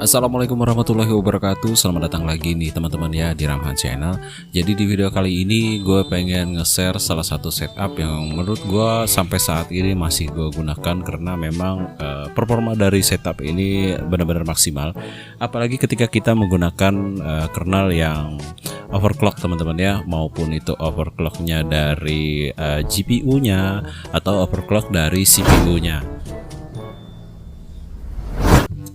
Assalamualaikum warahmatullahi wabarakatuh. Selamat datang lagi nih teman-teman ya di Ramhan Channel. Jadi di video kali ini gue pengen nge-share salah satu setup yang menurut gue sampai saat ini masih gue gunakan karena memang performa dari setup ini benar-benar maksimal. Apalagi ketika kita menggunakan kernel yang overclock teman-teman ya, maupun itu overclocknya dari GPU-nya atau overclock dari CPU-nya.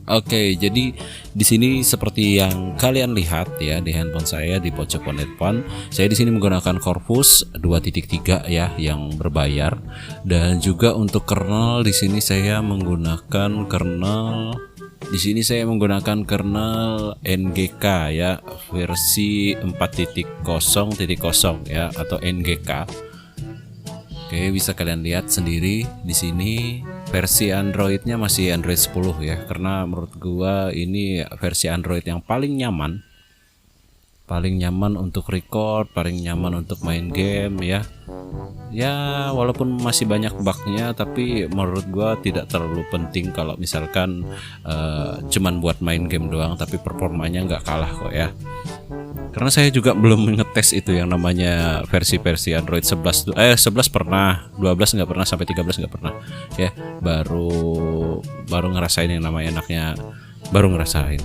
Oke, jadi di sini seperti yang kalian lihat ya di handphone saya di pojok depan, saya di sini menggunakan Corvus 2.3 ya yang berbayar, dan juga untuk kernel di sini saya menggunakan kernel NGK ya versi 4.0.0 ya atau NGK. Oke, bisa kalian lihat sendiri di sini. Versi Androidnya masih Android 10 ya, karena menurut gua ini versi Android yang paling nyaman untuk record, paling nyaman untuk main game ya. Ya walaupun masih banyak bugnya, tapi menurut gua tidak terlalu penting kalau misalkan cuman buat main game doang, tapi performanya nggak kalah kok ya. Karena saya juga belum ngetes itu yang namanya versi Android 11 pernah, 12 nggak pernah, sampai 13 nggak pernah ya. Baru ngerasain yang namanya enaknya, baru ngerasain.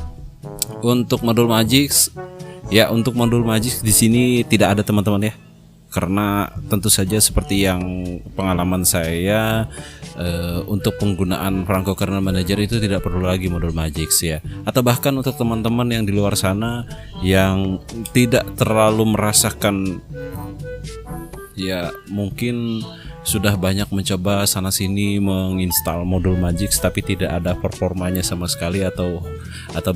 Untuk modul Magix di sini tidak ada teman-teman ya. Karena tentu saja seperti yang pengalaman saya untuk penggunaan Franco Kernel Manager itu tidak perlu lagi modul Magix ya. Atau bahkan untuk teman-teman yang di luar sana yang tidak terlalu merasakan, ya mungkin sudah banyak mencoba sana sini menginstal modul Magix tapi tidak ada performanya sama sekali, atau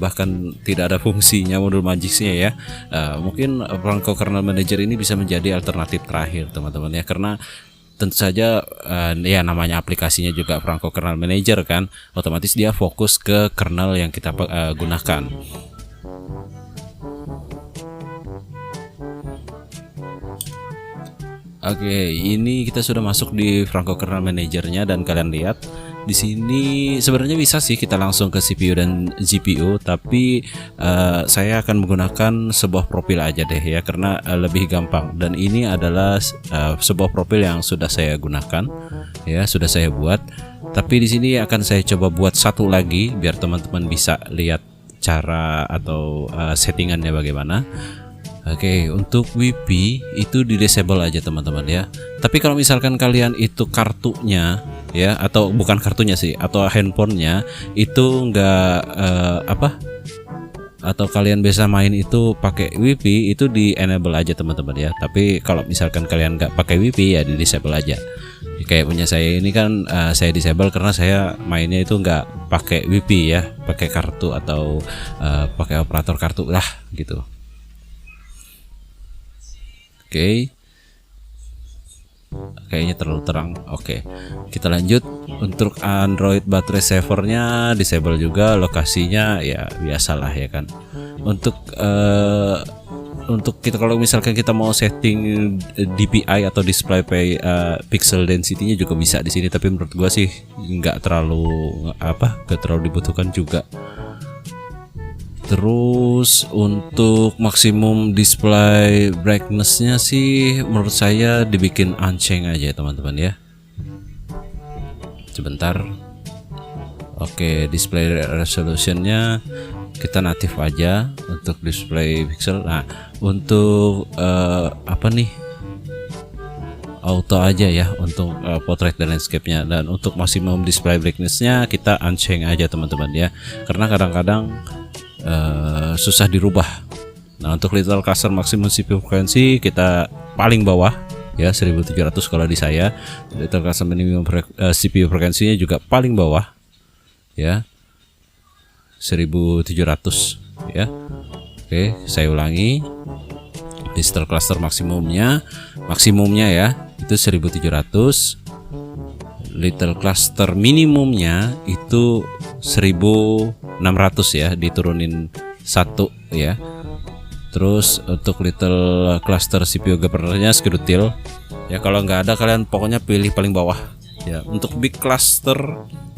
bahkan tidak ada fungsinya modul Magixnya ya. Mungkin Franco Kernel Manager ini bisa menjadi alternatif terakhir teman-teman ya, karena tentu saja ya namanya aplikasinya juga Franco Kernel Manager kan, otomatis dia fokus ke kernel yang kita gunakan. Oke, ini kita sudah masuk di Franco Kernel Manager-nya, dan kalian lihat di sini sebenarnya bisa sih kita langsung ke CPU dan GPU, tapi saya akan menggunakan sebuah profil aja deh ya, karena lebih gampang. Dan ini adalah sebuah profil yang sudah saya gunakan ya, sudah saya buat. Tapi di sini akan saya coba buat satu lagi biar teman-teman bisa lihat cara atau settingannya bagaimana. Oke, untuk WiFi itu di disable aja teman-teman ya. Tapi kalau misalkan kalian itu kartunya ya, atau bukan kartunya sih, atau handphonenya itu enggak atau kalian biasa main itu pakai WiFi, itu di enable aja teman-teman ya. Tapi kalau misalkan kalian nggak pakai WiFi ya di disable aja. Kayak punya saya ini kan saya disable karena saya mainnya itu nggak pakai WiFi ya, pakai kartu atau pakai operator kartu lah gitu. Oke, kayaknya terlalu terang. Oke, kita lanjut. Untuk Android baterai savernya disable juga, lokasinya ya biasalah ya kan. Untuk kita kalau misalkan kita mau setting DPI atau display pixel density-nya juga bisa di sini, tapi menurut gua sih nggak terlalu dibutuhkan juga. Terus untuk maksimum display brightness-nya sih menurut saya dibikin unchain aja teman-teman ya. Sebentar. Oke, display resolution-nya kita natif aja untuk display pixel. Nah, untuk auto aja ya untuk portrait dan landscape-nya. Dan untuk maksimum display brightness-nya kita unchain aja teman-teman ya. Karena kadang-kadang susah dirubah. Nah, untuk little cluster maksimum CPU frekuensi kita paling bawah ya, 1700 kalau di saya. Little cluster minimum CPU frekuensinya juga paling bawah ya, 1700 ya. Oke, saya ulangi. Little cluster maksimumnya ya itu 1700. Little cluster minimumnya itu 1600 ya, diturunin 1 ya. Terus untuk little cluster CPU governornya skrutil ya, kalau nggak ada kalian pokoknya pilih paling bawah Ya, untuk big cluster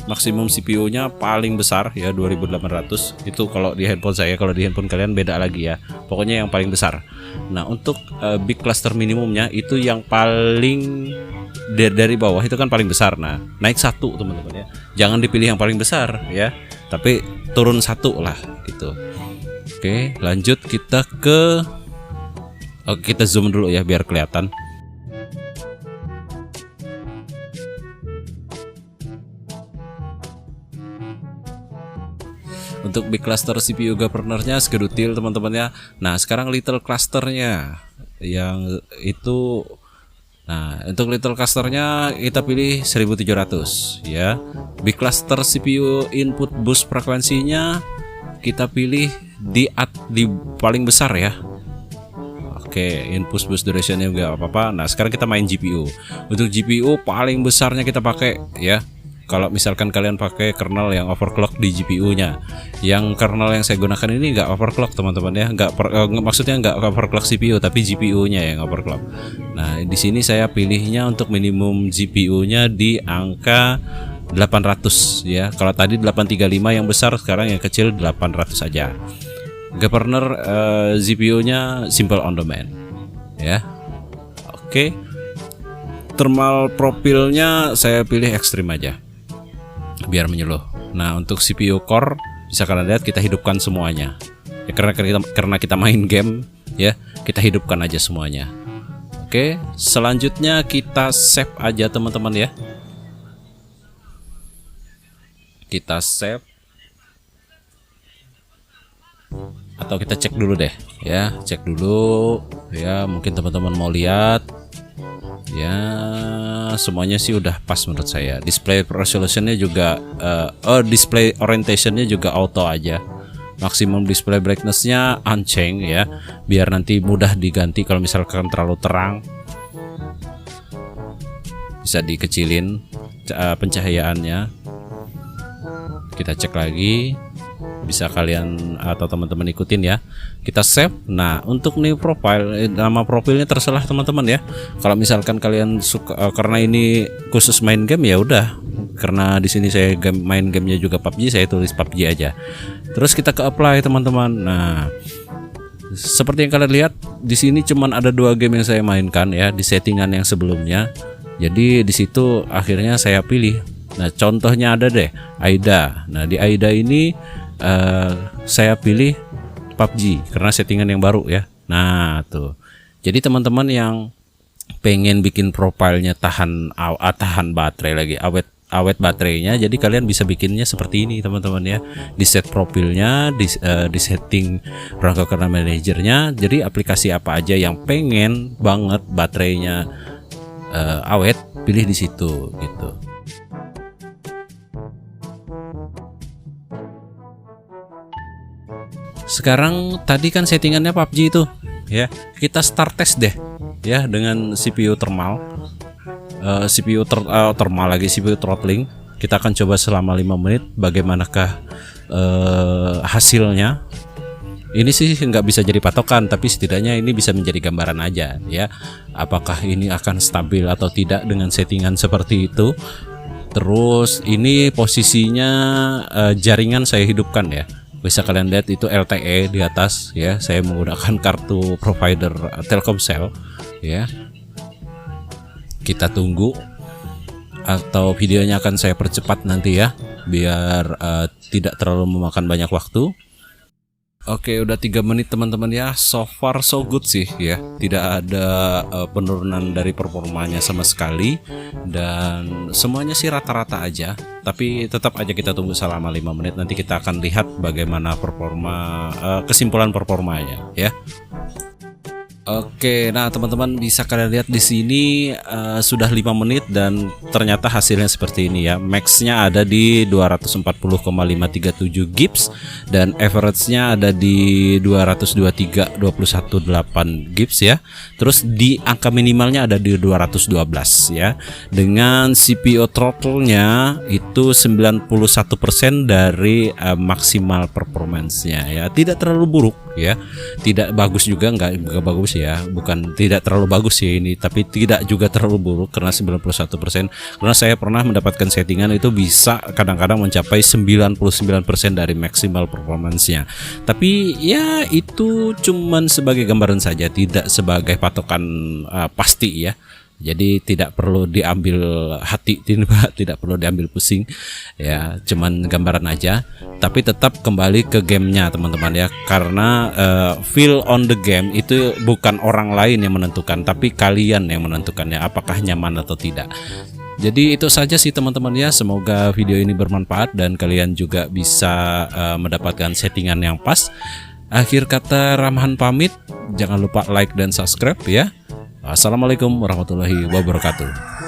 maksimum CPU-nya paling besar ya 2800. Itu kalau di handphone saya, kalau di handphone kalian beda lagi ya. Pokoknya yang paling besar. Nah, untuk big cluster minimumnya itu yang paling dari bawah itu kan paling besar. Nah, naik satu teman-teman ya. Jangan dipilih yang paling besar ya, tapi turun satu lah gitu. Oke, lanjut kita ke kita zoom dulu ya biar kelihatan. Untuk big cluster CPU governornya segedutil teman-teman ya. Nah, sekarang little clusternya yang itu. Nah, untuk little clusternya kita pilih 1700 ya. Big cluster CPU input bus frekuensinya kita pilih di paling besar ya. Oke, input bus durationnya nggak apa-apa. Nah, sekarang kita main GPU. Untuk GPU paling besarnya kita pakai ya. Kalau misalkan kalian pakai kernel yang overclock di GPU-nya, yang kernel yang saya gunakan ini nggak overclock teman-teman ya, maksudnya nggak overclock CPU tapi GPU-nya yang overclock. Nah, di sini saya pilihnya untuk minimum GPU-nya di angka 800 ya. Kalau tadi 835 yang besar, sekarang yang kecil 800 saja. Governor GPU-nya simple on demand ya. Oke. Thermal profilnya saya pilih ekstrim aja biar menyeluruh. Nah, untuk CPU core bisa kalian lihat kita hidupkan semuanya ya, karena kita main game ya, kita hidupkan aja semuanya. Oke, selanjutnya kita save aja teman-teman ya. Kita save atau kita cek dulu deh ya, cek dulu ya, mungkin teman-teman mau lihat ya. Semuanya sih udah pas menurut saya. Display resolutionnya juga display orientationnya juga auto aja. Maksimum display brightnessnya unchanged ya, biar nanti mudah diganti kalau misalkan terlalu terang. Bisa dikecilin pencahayaannya. Kita cek lagi, bisa kalian atau teman-teman ikutin ya. Kita save. Nah, untuk new profile, nama profilnya terserah teman-teman ya. Kalau misalkan kalian suka karena ini khusus main game ya udah. Karena di sini saya main gamenya juga PUBG, saya tulis PUBG aja. Terus kita ke apply teman-teman. Nah, seperti yang kalian lihat di sini cuman ada 2 game yang saya mainkan ya di settingan yang sebelumnya. Jadi di situ akhirnya saya pilih. Nah, contohnya ada deh AIDA. Nah, di AIDA ini saya pilih PUBG karena settingan yang baru ya. Nah, tuh. Jadi teman-teman yang pengen bikin profilnya tahan baterai lagi, awet baterainya, jadi kalian bisa bikinnya seperti ini teman-teman ya. Di set profilnya, di setting perangkat kernel manajernya. Jadi aplikasi apa aja yang pengen banget baterainya awet, pilih di situ gitu. Sekarang tadi kan settingannya PUBG itu ya, kita start test deh ya dengan CPU thermal, CPU throttling. Kita akan coba selama 5 menit bagaimanakah hasilnya. Ini sih nggak bisa jadi patokan, tapi setidaknya ini bisa menjadi gambaran aja ya, apakah ini akan stabil atau tidak dengan settingan seperti itu. Terus ini posisinya jaringan saya hidupkan ya. Bisa kalian lihat itu LTE di atas ya. Saya menggunakan kartu provider Telkomsel ya. Kita tunggu, atau videonya akan saya percepat nanti ya, biar tidak terlalu memakan banyak waktu. Oke, udah 3 menit teman-teman ya. So far so good sih ya. Tidak ada penurunan dari performanya sama sekali, dan semuanya sih rata-rata aja. Tapi tetap aja kita tunggu selama 5 menit. Nanti kita akan lihat bagaimana kesimpulan performanya ya. Oke, nah teman-teman bisa kalian lihat di sini sudah 5 menit dan ternyata hasilnya seperti ini ya. Max-nya ada di 240,537 gips dan average-nya ada di 223,218 gips ya. Terus di angka minimalnya ada di 212 ya. Dengan CPU throttle-nya itu 91% dari maksimal performance-nya ya. Tidak terlalu buruk ya. Tidak bagus juga, nggak bagus ya, bukan tidak terlalu bagus sih ini, tapi tidak juga terlalu buruk karena 91%. Karena saya pernah mendapatkan settingan itu bisa kadang-kadang mencapai 99% dari maksimal performance-nya. Tapi ya itu cuman sebagai gambaran saja, tidak sebagai patokan pasti ya. Jadi tidak perlu diambil hati, tidak perlu diambil pusing ya, cuman gambaran aja. Tapi tetap kembali ke gamenya teman-teman ya, karena feel on the game itu bukan orang lain yang menentukan, tapi kalian yang menentukannya apakah nyaman atau tidak. Jadi itu saja sih teman-teman ya, semoga video ini bermanfaat dan kalian juga bisa mendapatkan settingan yang pas. Akhir kata Ramhan pamit, jangan lupa like dan subscribe ya. Assalamualaikum warahmatullahi wabarakatuh.